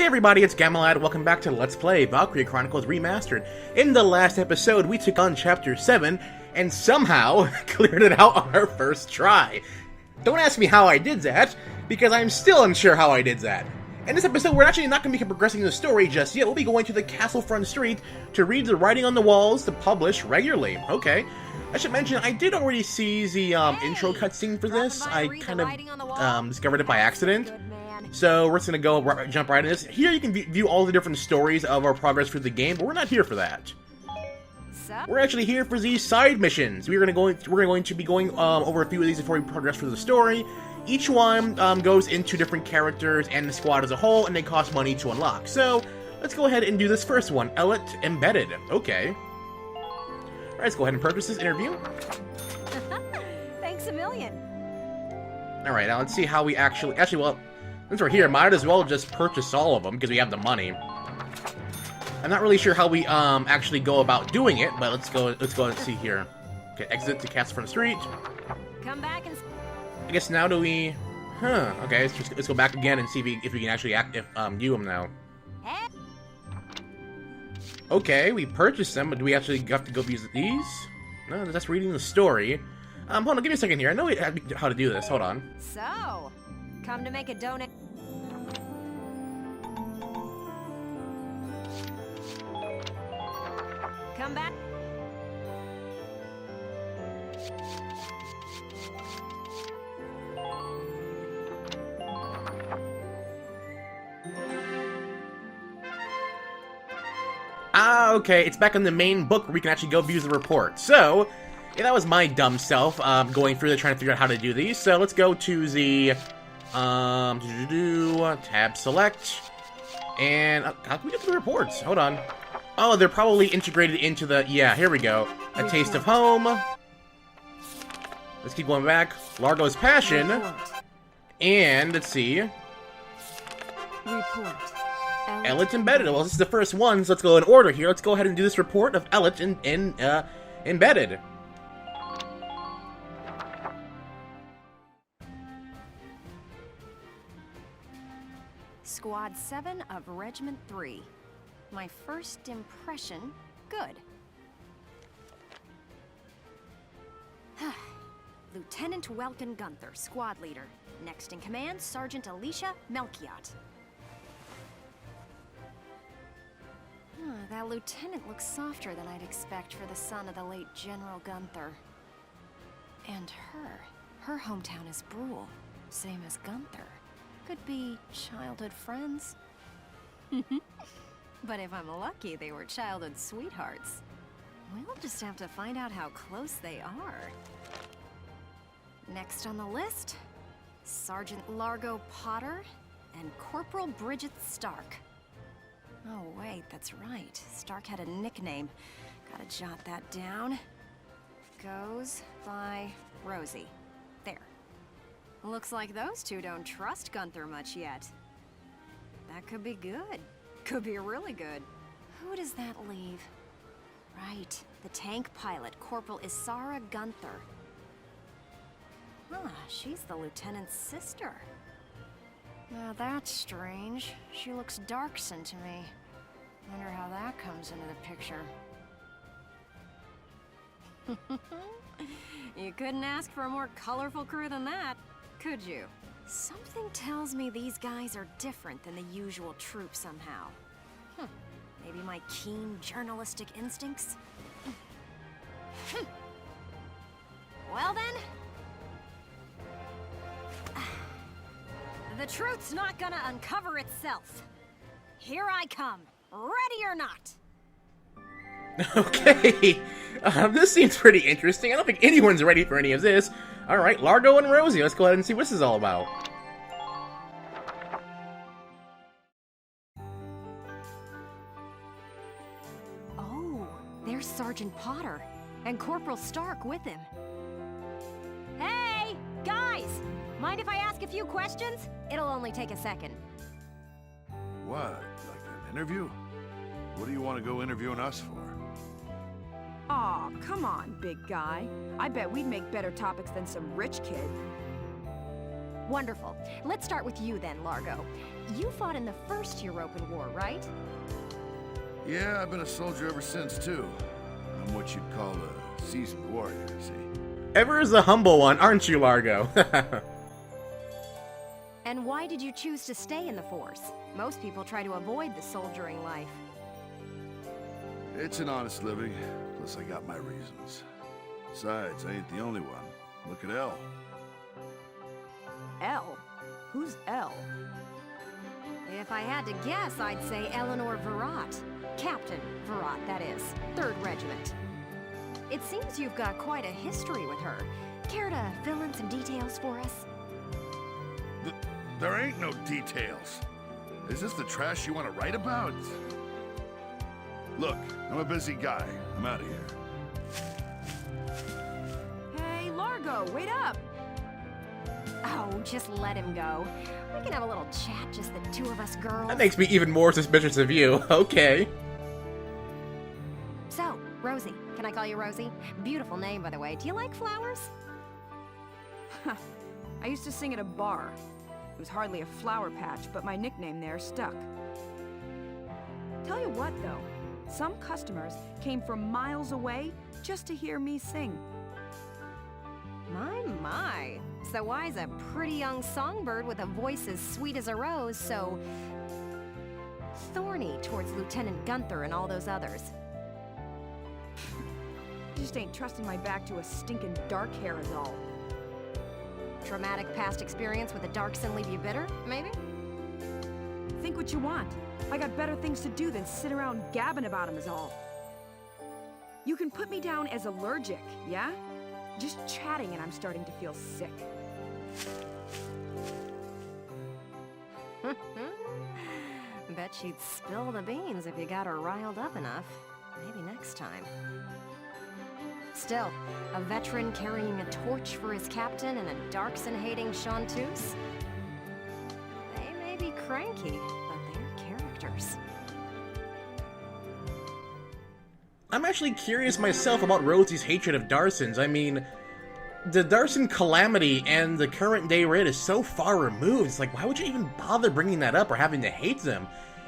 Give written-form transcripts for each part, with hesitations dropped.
Hey everybody, it's Gamalad. Welcome back to Let's Play Valkyria Chronicles Remastered. In the last episode, we took on Chapter 7, and somehow cleared it out on our first try. Don't ask me how I did that, because I'm still unsure how I did that. In this episode, we're actually not going to be progressing the story just yet. We'll be going to the castle front street to read the writing on the walls to publish regularly. Okay. I should mention, I did already see the intro cutscene for this. I kind of discovered it by accident. So we're just going to jump right in this. Here you can view all the different stories of our progress through the game, but we're not here for that. We're actually here for these side missions. We're going to be going over a few of these before we progress through the story. Each one goes into different characters and the squad as a whole, and they cost money to unlock. So let's go ahead and do this first one, Ellet Embedded. Okay. Alright, let's go ahead and purchase this interview. Thanks a million. Alright, now let's see how we actually, well, since we're here, might as well just purchase all of them, because we have the money. I'm not really sure how we actually go about doing it, but let's go and see here. Okay, exit to Castle Front Street. Come back and... I guess now do we... Huh, okay, let's go back again and see if we can actually view them now. Hey. Okay, we purchased them, but do we actually have to go visit these? No, that's reading the story. Hold on, give me a second here. I know how to do this. Hold on. So, come to make a donate. Come back. Ah, okay, it's back in the main book where we can actually go view the report. So, yeah, that was my dumb self, going through there trying to figure out how to do these. So let's go to the, tab select, and how can we get to the reports? Hold on. Oh, they're probably integrated into the, yeah, here we go. A Taste of Home. Let's keep going back. Largo's Passion. And, let's see. Report. Ellet Embedded. Well, this is the first one, so let's go in order here. Let's go ahead and do this report of Ellet Embedded. Squad 7 of Regiment 3. My first impression, good. Lieutenant Welkin Gunther, squad leader. Next in command, Sergeant Alicia Melchiot. That lieutenant looks softer than I'd expect for the son of the late General Gunther. And her hometown is Brule, same as Gunther. Could be childhood friends. But if I'm lucky, they were childhood sweethearts. We'll just have to find out how close they are. Next on the list, Sergeant Largo Potter and Corporal Bridget Stark. Oh wait, that's right. Stark had a nickname. Gotta jot that down. Goes by Rosie. There. Looks like those two don't trust Gunther much yet. That could be good. Could be really good. Who does that leave? Right, the tank pilot, Corporal Isara Gunther. Huh, she's the lieutenant's sister. Now that's strange. She looks dark-skinned to me. Wonder how that comes into the picture. You couldn't ask for a more colorful crew than that, could you? Something tells me these guys are different than the usual troop somehow. Maybe my keen journalistic instincts? Well then... The truth's not gonna uncover itself. Here I come, ready or not. Okay, this seems pretty interesting. I don't think anyone's ready for any of this. Alright, Largo and Rosie, let's go ahead and see what this is all about. Oh, there's Sergeant Potter, and Corporal Stark with him. Hey, guys! Mind if I ask a few questions? It'll only take a second. What? Like an interview? What do you want to go interviewing us for? Aw, come on, big guy. I bet we'd make better topics than some rich kid. Wonderful. Let's start with you then, Largo. you fought in the first European War, right? Yeah, I've been a soldier ever since, too. I'm what you'd call a seasoned warrior, see? Ever is a humble one, aren't you, Largo? And why did you choose to stay in the Force? Most people try to avoid the soldiering life. It's an honest living, plus I got my reasons. Besides, I ain't the only one. Look at Elle. Elle? Who's Elle? If I had to guess, I'd say Eleanor Virat. Captain Virat, that is. 3rd Regiment. It seems you've got quite a history with her. Care to fill in some details for us? There ain't no details. Is this the trash you want to write about? Look, I'm a busy guy. I'm out of here. Hey, Largo, wait up! Oh, just let him go. We can have a little chat, just the two of us girls. That makes me even more suspicious of you. Okay. So, Rosie. Can I call you Rosie? Beautiful name, by the way. Do you like flowers? I used to sing at a bar. It was hardly a flower patch, but my nickname there stuck. Tell you what, though. Some customers came from miles away just to hear me sing. My. So why's a pretty young songbird with a voice as sweet as a rose so thorny towards Lieutenant Gunther and all those others? I just ain't trusting my back to a stinking dark hair is all. Traumatic past experience with a Darkson leave you bitter, maybe? Think what you want. I got better things to do than sit around gabbing about him is all. You can put me down as allergic, yeah? Just chatting and I'm starting to feel sick. Bet she'd spill the beans if you got her riled up enough. Maybe next time. Still, a veteran carrying a torch for his captain and a Darkson-hating chanteuse? They may be cranky, but they're characters. I'm actually curious myself about Rosie's hatred of Darsons. I mean, the Darson calamity and the current day raid is so far removed. It's like, why would you even bother bringing that up or having to hate them?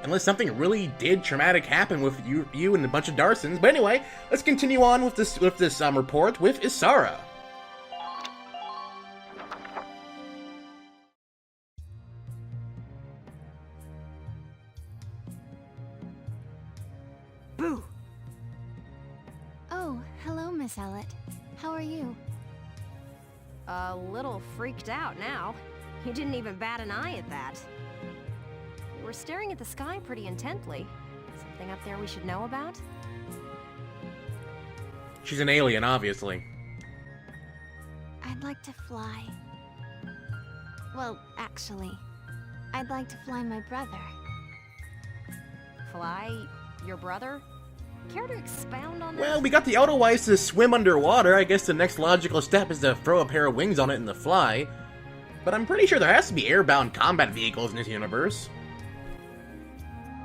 Unless something really did traumatic happen with you and a bunch of Darsons. But anyway, let's continue on with this report with Isara. Boo! Oh, hello, Miss Ellet. How are you? A little freaked out now. You didn't even bat an eye at that. You were staring at the sky pretty intently. Something up there we should know about? She's an alien, obviously. I'd like to fly. Well, actually, I'd like to fly my brother. Fly your brother? Care to expound on that? Well, we got the Autowise to swim underwater. I guess the next logical step is to throw a pair of wings on it and to fly. But I'm pretty sure there has to be airbound combat vehicles in this universe.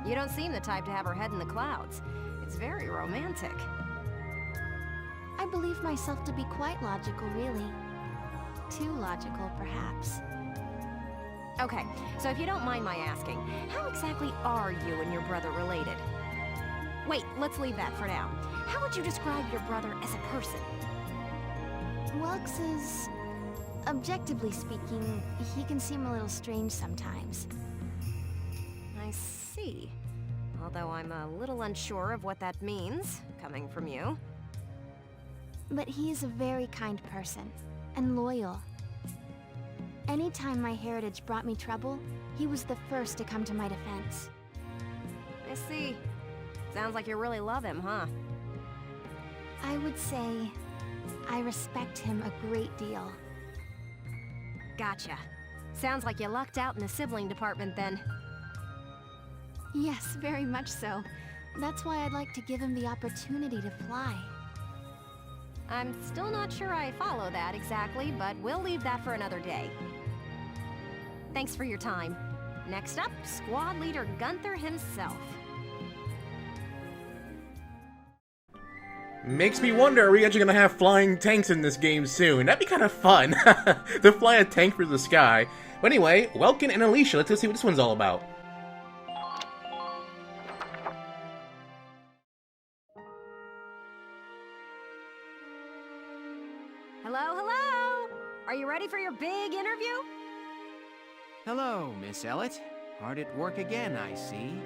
You don't seem the type to have her head in the clouds. It's very romantic. I believe myself to be quite logical, really. Too logical, perhaps. Okay, so if you don't mind my asking, how exactly are you and your brother related? Wait, let's leave that for now. How would you describe your brother as a person? Welks is... objectively speaking, he can seem a little strange sometimes. I see. Although I'm a little unsure of what that means, coming from you. But he is a very kind person, and loyal. Anytime my heritage brought me trouble, he was the first to come to my defense. I see. Sounds like you really love him, huh? I would say I respect him a great deal. Gotcha. Sounds like you lucked out in the sibling department then. Yes, very much so. That's why I'd like to give him the opportunity to fly. I'm still not sure I follow that exactly, but we'll leave that for another day. Thanks for your time. Next up, Squad Leader Gunther himself. Makes me wonder, are we actually gonna have flying tanks in this game soon? That'd be kind of fun, to fly a tank through the sky. But anyway, Welkin and Alicia, let's go see what this one's all about. Hello, hello! Are you ready for your big interview? Hello, Miss Ellet. Hard at work again, I see.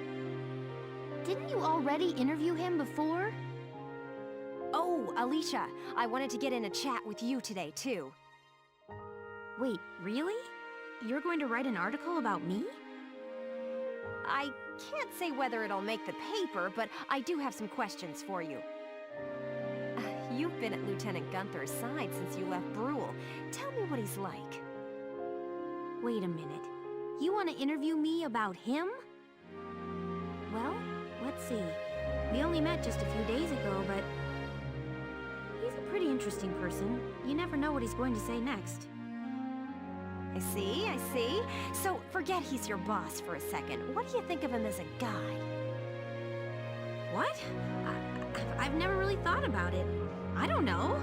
Didn't you already interview him before? Oh, Alicia, I wanted to get in a chat with you today, too. Wait, really? You're going to write an article about me? I can't say whether it'll make the paper, but I do have some questions for you. You've been at Lieutenant Gunther's side since you left Brule. Tell me what he's like. Wait a minute. You want to interview me about him? Well, let's see. We only met just a few days ago, but he's a pretty interesting person. You never know what he's going to say next. I see, I see. So, forget he's your boss for a second. What do you think of him as a guy? What? I've never really thought about it. I don't know.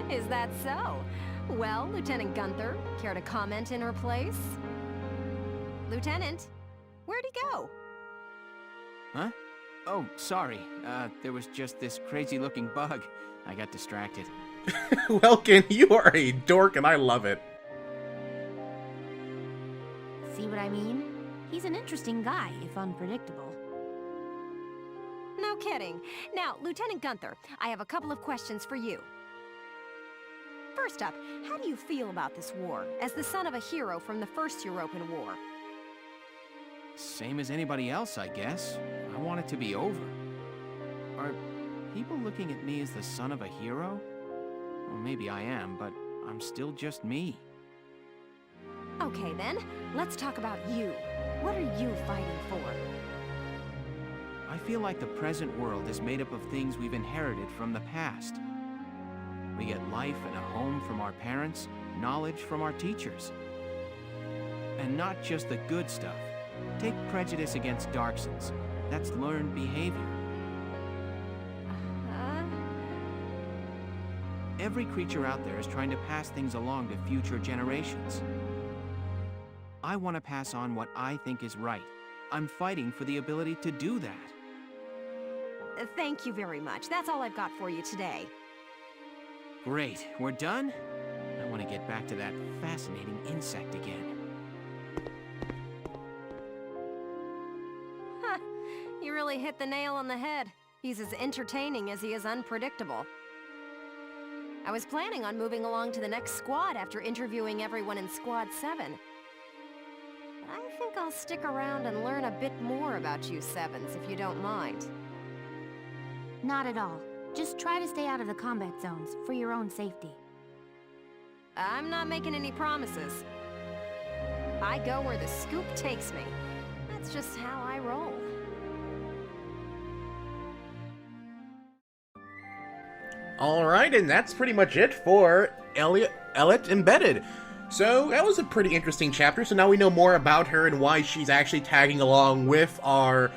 Is that so? Well, Lieutenant Gunther, care to comment in her place? Lieutenant, where'd he go? Huh? Oh, sorry. There was just this crazy-looking bug. I got distracted. Welkin, you are a dork and I love it. See what I mean? He's an interesting guy, if unpredictable. No kidding. Now, Lieutenant Gunther, I have a couple of questions for you. First up, how do you feel about this war, as the son of a hero from the First European War? Same as anybody else, I guess. I want it to be over. Are people looking at me as the son of a hero? Well, maybe I am, but I'm still just me. Okay then, let's talk about you. What are you fighting for? I feel like the present world is made up of things we've inherited from the past. We get life and a home from our parents, knowledge from our teachers. And not just the good stuff. Take prejudice against Darksons. That's learned behavior. Every creature out there is trying to pass things along to future generations. I want to pass on what I think is right. I'm fighting for the ability to do that. Thank you very much. That's all I've got for you today. Great. We're done? I want to get back to that fascinating insect again. You really hit the nail on the head. He's as entertaining as he is unpredictable. I was planning on moving along to the next squad after interviewing everyone in Squad 7. But I think I'll stick around and learn a bit more about you Sevens, if you don't mind. Not at all. Just try to stay out of the combat zones, for your own safety. I'm not making any promises. I go where the scoop takes me. That's just how I roll. Alright, and that's pretty much it for Ellet Embedded. So, that was a pretty interesting chapter, so now we know more about her and why she's actually tagging along with our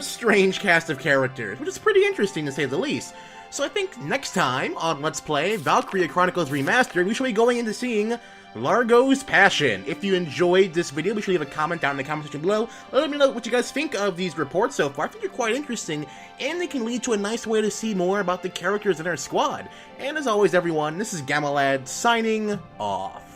strange cast of characters, which is pretty interesting to say the least. So I think next time on Let's Play Valkyria Chronicles Remastered, we shall be going into seeing Largo's Passion. If you enjoyed this video, be sure to leave a comment down in the comment section below. Let me know what you guys think of these reports so far. I think they're quite interesting, and they can lead to a nice way to see more about the characters in our squad. And as always, everyone, this is Gamalad signing off.